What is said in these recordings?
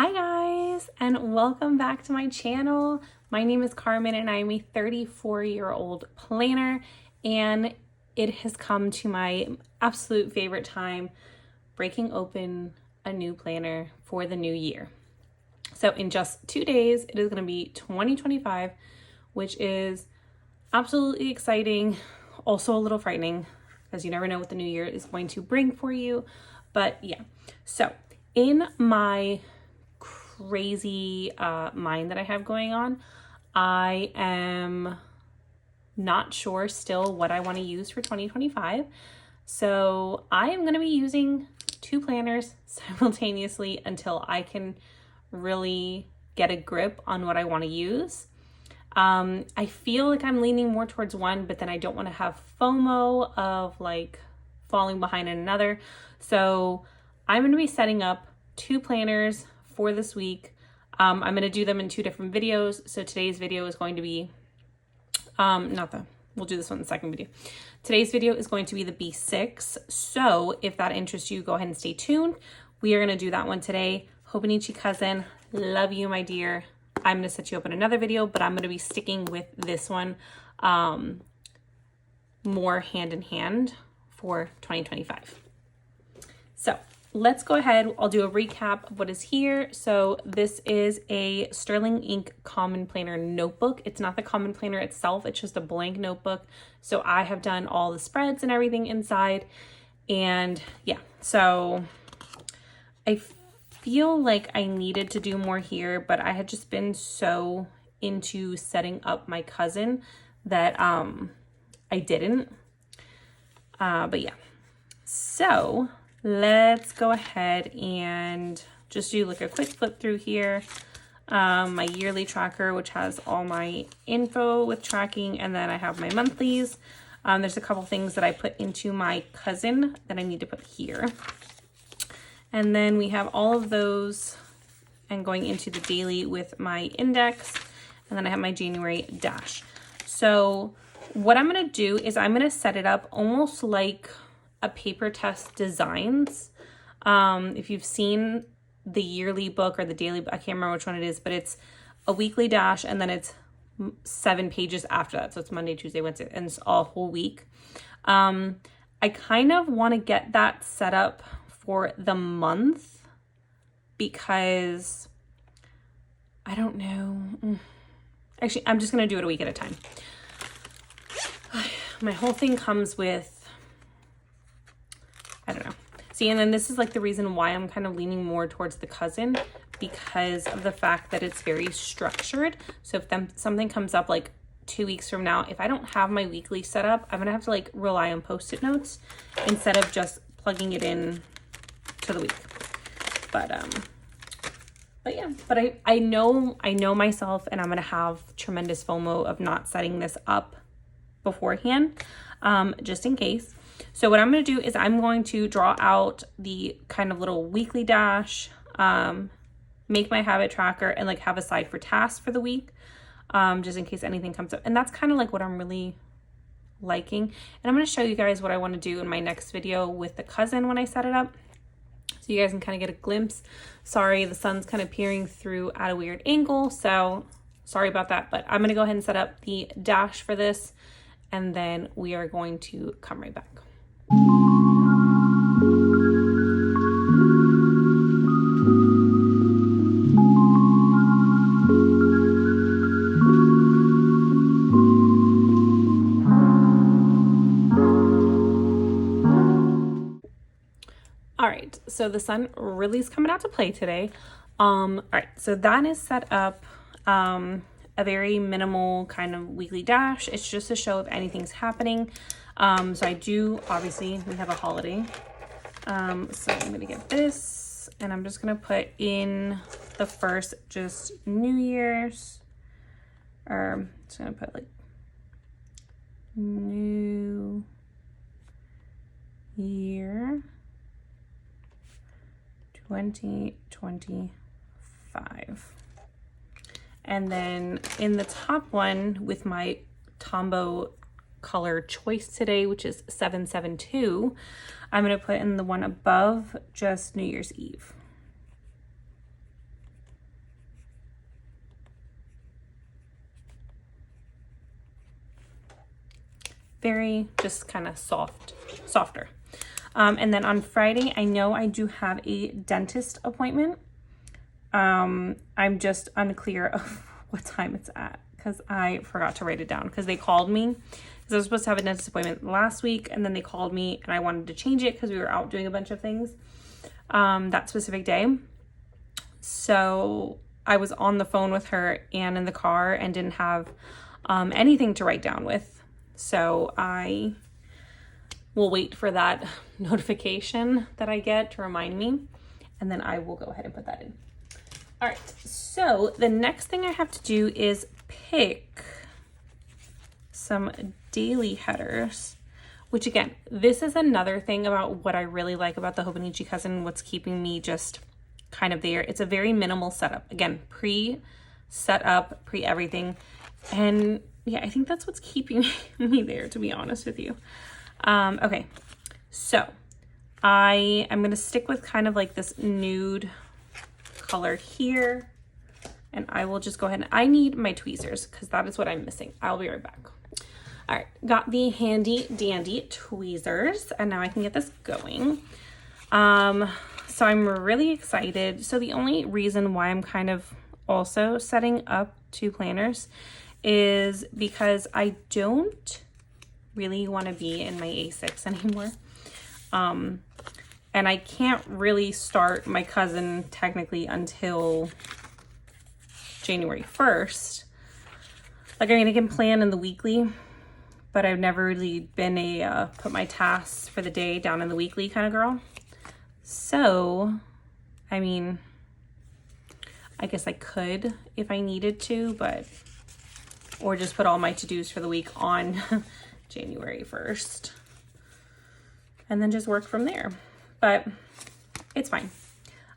Hi guys, and welcome back to my channel. My name is Carmen and I am a 34-year-old planner, and it has come to my absolute favorite time, breaking open a new planner for the new year. So in just 2 days, it is going to be 2025, which is absolutely exciting, also a little frightening because you never know what the new year is going to bring for you. But yeah, so in my crazy mind that I have going on, I am not sure still what I want to use for 2025. So I am going to be using 2 planners simultaneously until I can really get a grip on what I want to use. I feel like I'm leaning more towards one, but then I don't want to have FOMO of like falling behind in another. So I'm going to be setting up 2 planners for this week. I'm going to do them in 2 different videos. So today's video is going to be, we'll do this one in the second video. Today's video is going to be the B6. So if that interests you, go ahead and stay tuned. We are going to do that one today. Hobonichi Cousin, love you, my dear. I'm going to set you up in another video, but I'm going to be sticking with this one more hand in hand for 2025. So let's go ahead. I'll do a recap of what is here. So this is a Sterling Ink Common Planner notebook. It's not the Common Planner itself. It's just a blank notebook. So I have done all the spreads and everything inside. And yeah, so I feel like I needed to do more here, but I had just been so into setting up my cousin that I didn't. But yeah, so let's go ahead and just do like a quick flip through here. My yearly tracker, which has all my info with tracking, and then I have my monthlies. There's a couple things that I put into my cousin that I need to put here. And then we have all of those and going into the daily with my index. And then I have my January dash. So what I'm going to do is I'm going to set it up almost like a paper test designs. If you've seen the yearly book or the daily, I can't remember which one it is, but it's a weekly dash and then it's 7 pages after that. So it's Monday, Tuesday, Wednesday, and it's all whole week. I kind of want to get that set up for the month because I don't know. Actually, I'm just going to do it a week at a time. My whole thing comes with, I don't know. See, and then this is like the reason why I'm kind of leaning more towards the cousin, because of the fact that it's very structured. So if something comes up like 2 weeks from now, if I don't have my weekly set up, I'm going to have to like rely on Post-it notes instead of just plugging it in to the week. But yeah, but I know myself, and I'm going to have tremendous FOMO of not setting this up beforehand, just in case. So what I'm going to do is I'm going to draw out the kind of little weekly dash, make my habit tracker, and like have a side for tasks for the week, just in case anything comes up. And that's kind of like what I'm really liking. And I'm going to show you guys what I want to do in my next video with the cousin when I set it up, so you guys can kind of get a glimpse. Sorry, the sun's kind of peering through at a weird angle, so sorry about that. But I'm going to go ahead and set up the dash for this, and then we are going to come right back. All right, so the sun really is coming out to play today. All right, so that is set up, a very minimal kind of weekly dash. It's just to show if anything's happening. So I do, obviously, we have a holiday. So I'm gonna get this, and I'm just gonna put in the first, just New Year's, or just gonna put like New Year 2025. And then in the top one with my Tombow color choice today, which is 772, I'm going to put in the one above just New Year's Eve. very just kind of softer. And then on Friday, I know I do have a dentist appointment. I'm just unclear of what time it's at because I forgot to write it down because they called me because I was supposed to have a dentist appointment last week, and then they called me and I wanted to change it because we were out doing a bunch of things that specific day. So I was on the phone with her and in the car and didn't have anything to write down with. So I will wait for that notification that I get to remind me, and then I will go ahead and put that in. All right, so the next thing I have to do is pick some daily headers, which again, this is another thing about what I really like about the Hobonichi Cousin, what's keeping me just kind of there. It's a very minimal setup. Again, pre-set up, pre-everything. And yeah, I think that's what's keeping me there, to be honest with you. Okay, so I'm going to stick with kind of like this nude color here, and I will just go ahead and I need my tweezers because that is what I'm missing. I'll be right back. All right, got the handy dandy tweezers, and now I can get this going. So I'm really excited. So the only reason why I'm kind of also setting up 2 planners is because I don't really want to be in my A6 anymore. And I can't really start my cousin technically until January 1st. Like, I mean, I can plan in the weekly, but I've never really been a put my tasks for the day down in the weekly kind of girl. So, I mean, I guess I could if I needed to, but, or just put all my to-dos for the week on January 1st and then just work from there. But it's fine.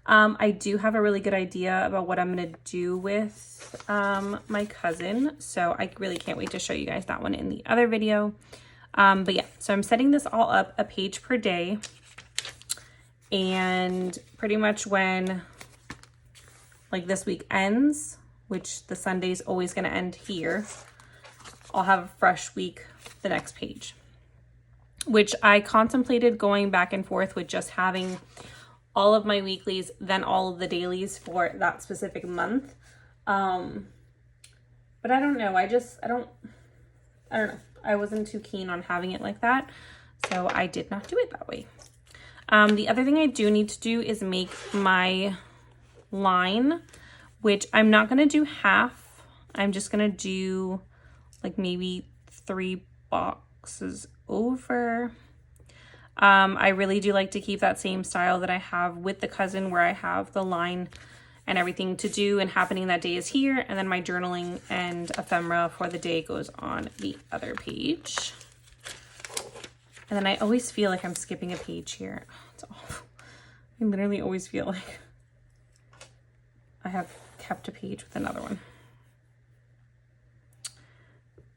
I do have a really good idea about what I'm going to do with my cousin. So I really can't wait to show you guys that one in the other video. But yeah, so I'm setting this all up a page per day. And pretty much when like this week ends, which the Sunday's always going to end here, I'll have a fresh week the next page, which I contemplated going back and forth with just having all of my weeklies, then all of the dailies for that specific month. But I don't know. I don't know. I wasn't too keen on having it like that. So I did not do it that way. The other thing I do need to do is make my line, which I'm not going to do half. I'm just going to do like maybe 3 boxes over. I really do like to keep that same style that I have with the cousin, where I have the line and everything to do and happening that day is here, and then my journaling and ephemera for the day goes on the other page. And then I always feel like I'm skipping a page here. Oh, it's awful. I literally always feel like I have kept a page with another one.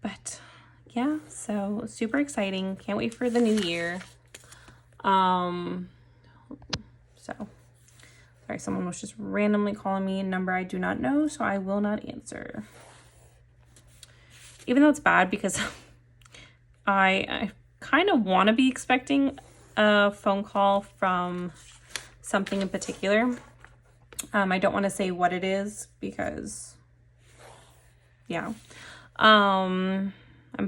But yeah, so super exciting. Can't wait for the new year. Sorry, someone was just randomly calling me a number I do not know, so I will not answer. Even though it's bad because I kind of want to be expecting a phone call from something in particular. I don't want to say what it is because, yeah. I'm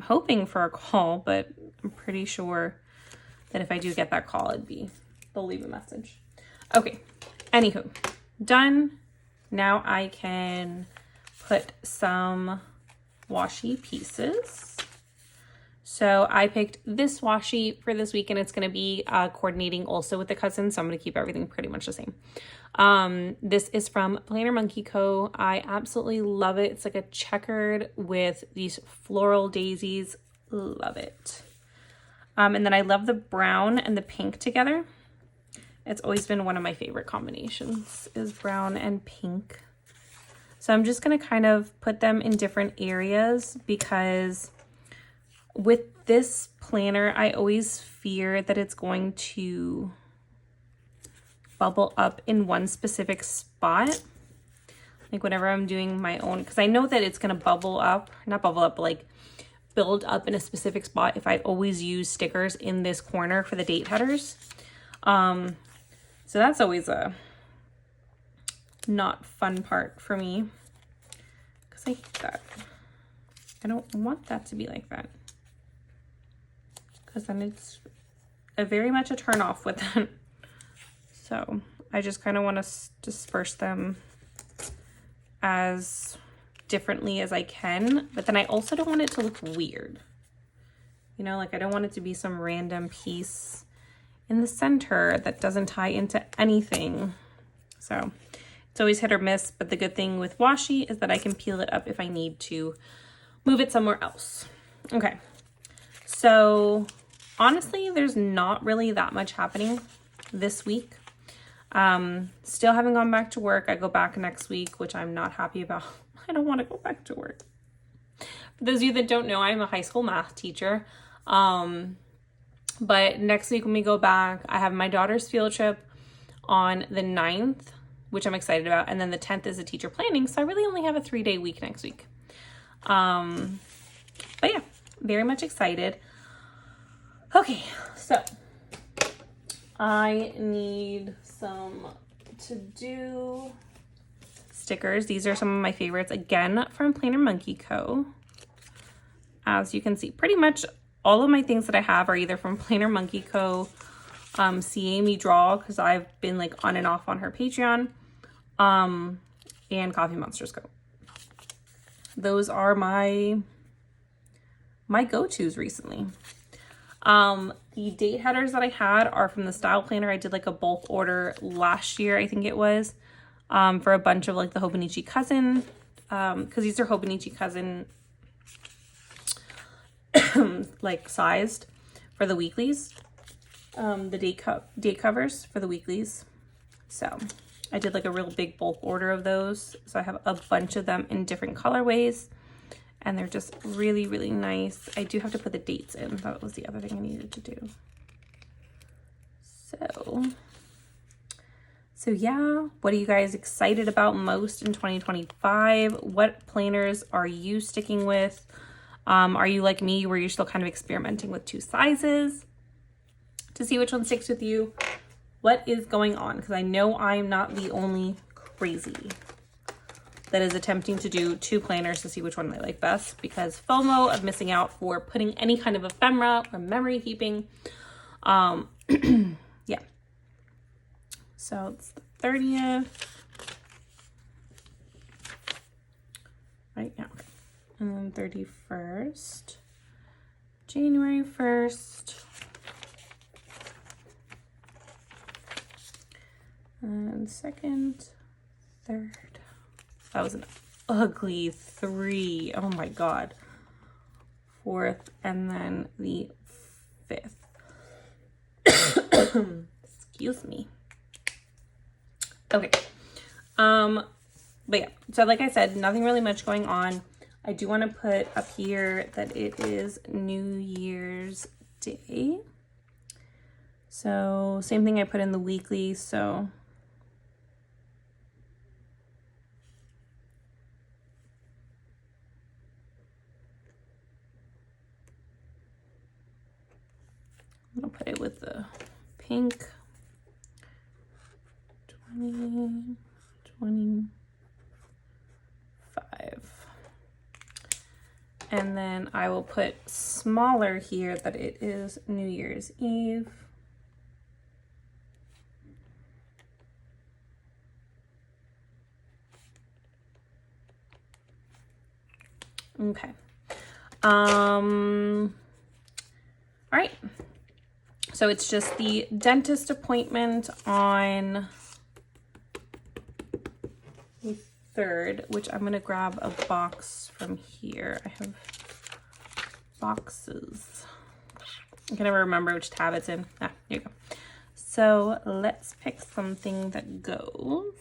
hoping for a call, but I'm pretty sure that if I do get that call, they'll leave a message. Okay, anywho, done. Now I can put some washi pieces. So I picked this washi for this week, and it's going to be coordinating also with the cousin, so I'm going to keep everything pretty much the same. This is from Planner Monkey Co. I absolutely love it. It's like a checkered with these floral daisies. Love it. And then I love the brown and the pink together. It's always been one of my favorite combinations, is brown and pink. So I'm just going to kind of put them in different areas because with this planner, I always fear that it's going to bubble up in one specific spot. Like whenever I'm doing my own, because I know that it's going to bubble up, not bubble up, but like build up in a specific spot if I always use stickers in this corner for the date headers. So that's always a not fun part for me, because I hate that. I don't want that to be like that, because then it's very much a turn off with that. So I just kind of want to disperse them as differently as I can, but then I also don't want it to look weird. You know, like I don't want it to be some random piece in the center that doesn't tie into anything. So it's always hit or miss, but the good thing with washi is that I can peel it up if I need to move it somewhere else. Okay, so honestly, there's not really that much happening this week. Still haven't gone back to work. I go back next week, which I'm not happy about. I don't want to go back to work. For those of you that don't know, I'm a high school math teacher. But next week when we go back, I have my daughter's field trip on the 9th, which I'm excited about. And then the 10th is a teacher planning. So I really only have a 3-day week next week. But yeah, very much excited. Okay, so I need some to-do stickers. These are some of my favorites, again, from Planner Monkey Co. As you can see, pretty much all of my things that I have are either from Planner Monkey Co., See Amy Draw, because I've been like on and off on her Patreon, and Coffee Monsters Co. Those are my go-tos recently. The date headers that I had are from the Style Planner. I did like a bulk order last year, I think it was, for a bunch of like the Hobonichi Cousin, because these are Hobonichi Cousin like sized for the weeklies, the date covers for the weeklies. So I did like a real big bulk order of those. So I have a bunch of them in different colorways, and they're just really, really nice. I do have to put the dates in. That was the other thing I needed to do. So yeah, what are you guys excited about most in 2025? What planners are you sticking with? Are you like me, where you're still kind of experimenting with 2 sizes to see which one sticks with you? What is going on? Because I know I'm not the only crazy that is attempting to do 2 planners to see which one I like best, because FOMO of missing out for putting any kind of ephemera or memory keeping. Yeah. So it's the 30th. Right now. Okay. And then 31st, January 1st, and 2nd, 3rd. That was an ugly 3. Oh my God. 4th, and then the 5th. Excuse me. Okay. But yeah, so like I said, nothing really much going on. I do want to put up here that it is New Year's Day. So same thing I put in the weekly. So I'm going to put it with the pink. 20, 25. And then I will put smaller here that it is New Year's Eve. Okay. All right. So it's just the dentist appointment on the 3rd, which I'm going to grab a box from here. I have boxes. I can never remember which tab it's in. Ah, here you go. So let's pick something that goes.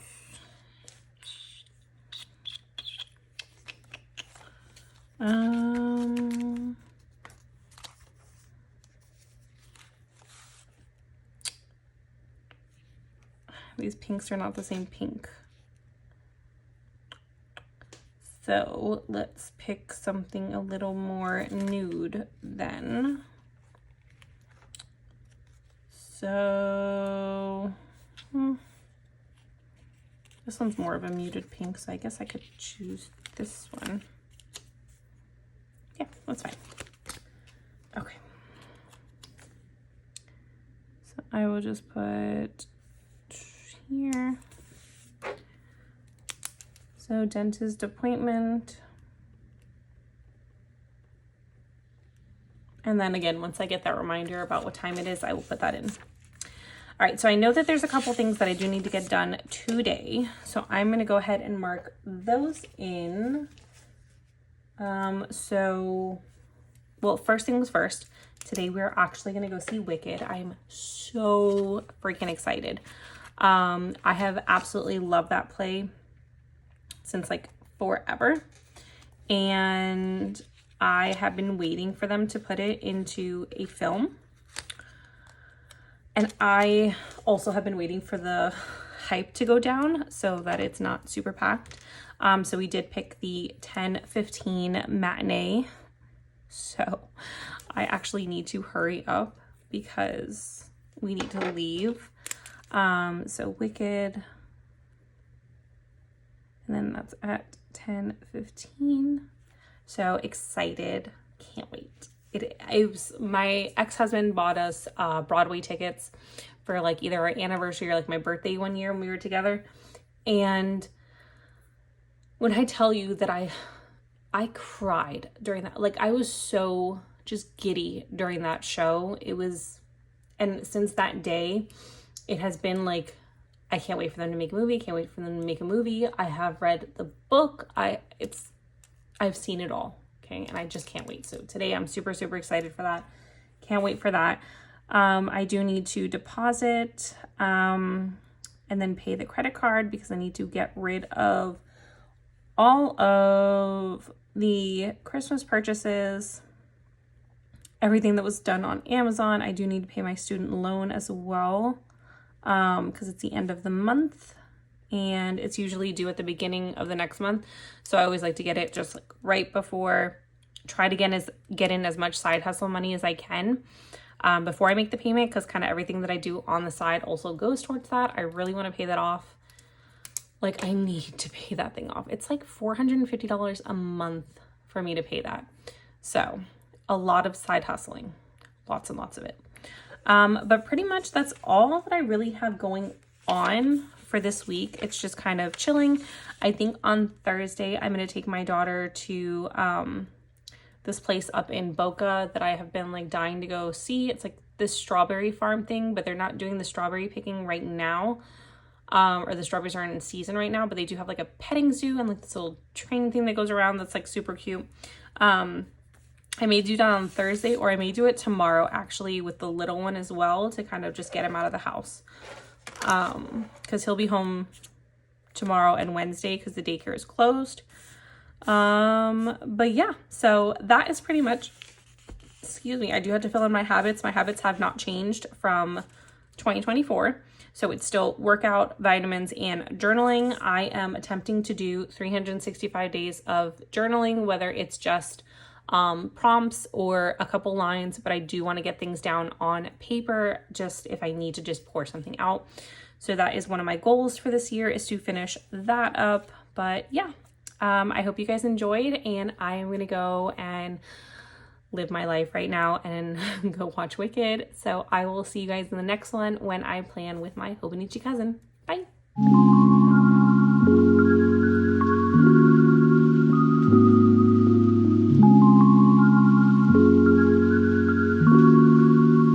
These pinks are not the same pink. So let's pick something a little more nude then. So this one's more of a muted pink, so I guess I could choose this one. Yeah, that's fine. Okay. So I will just put here. So dentist appointment. And then again, once I get that reminder about what time it is, I will put that in. All right, so I know that there's a couple things that I do need to get done today. So I'm gonna go ahead and mark those in. Well, first things first, today we're actually gonna go see Wicked. I'm so freaking excited. I have absolutely loved that play since like forever. And I have been waiting for them to put it into a film. And I also have been waiting for the hype to go down so that it's not super packed. So we did pick the 10:15 matinee. So I actually need to hurry up because we need to leave. So Wicked, and then that's at 10:15. So excited, can't wait. It was my ex-husband bought us Broadway tickets for like either our anniversary or like my birthday one year when we were together. And when I tell you that I cried during that, like I was so just giddy during that show. It was, and since that day, it has been like, I can't wait for them to make a movie. Can't wait for them to make a movie. I have read the book. I've seen it all. Okay. And I just can't wait. So today I'm super, super excited for that. Can't wait for that. I do need to deposit, and then pay the credit card because I need to get rid of all of the Christmas purchases, everything that was done on Amazon. I do need to pay my student loan as well, because it's the end of the month and it's usually due at the beginning of the next month. So I always like to get it just like right before, try to get in as much side hustle money as I can before I make the payment, because kind of everything that I do on the side also goes towards that. I really want to pay that off. Like I need to pay that thing off. It's like $450 a month for me to pay that. So a lot of side hustling, lots and lots of it. But pretty much that's all that I really have going on for this week. It's just kind of chilling. I think on Thursday, I'm going to take my daughter to this place up in Boca that I have been like dying to go see. It's like this strawberry farm thing, but they're not doing the strawberry picking right now. Or the strawberries aren't in season right now, but they do have like a petting zoo and like this little train thing that goes around that's like super cute. I may do that on Thursday, or I may do it tomorrow actually with the little one as well, to kind of just get him out of the house. Because he'll be home tomorrow and Wednesday because the daycare is closed. But yeah, so that is pretty much, excuse me, I do have to fill in my habits. My habits have not changed from 2024. So it's still workout, vitamins, and journaling. I am attempting to do 365 days of journaling, whether it's just prompts or a couple lines, but I do want to get things down on paper just if I need to just pour something out. So that is one of my goals for this year, is to finish that up. But yeah, I hope you guys enjoyed, and I am going to go and live my life right now and go watch Wicked. So I will see you guys in the next one when I plan with my Hobonichi cousin.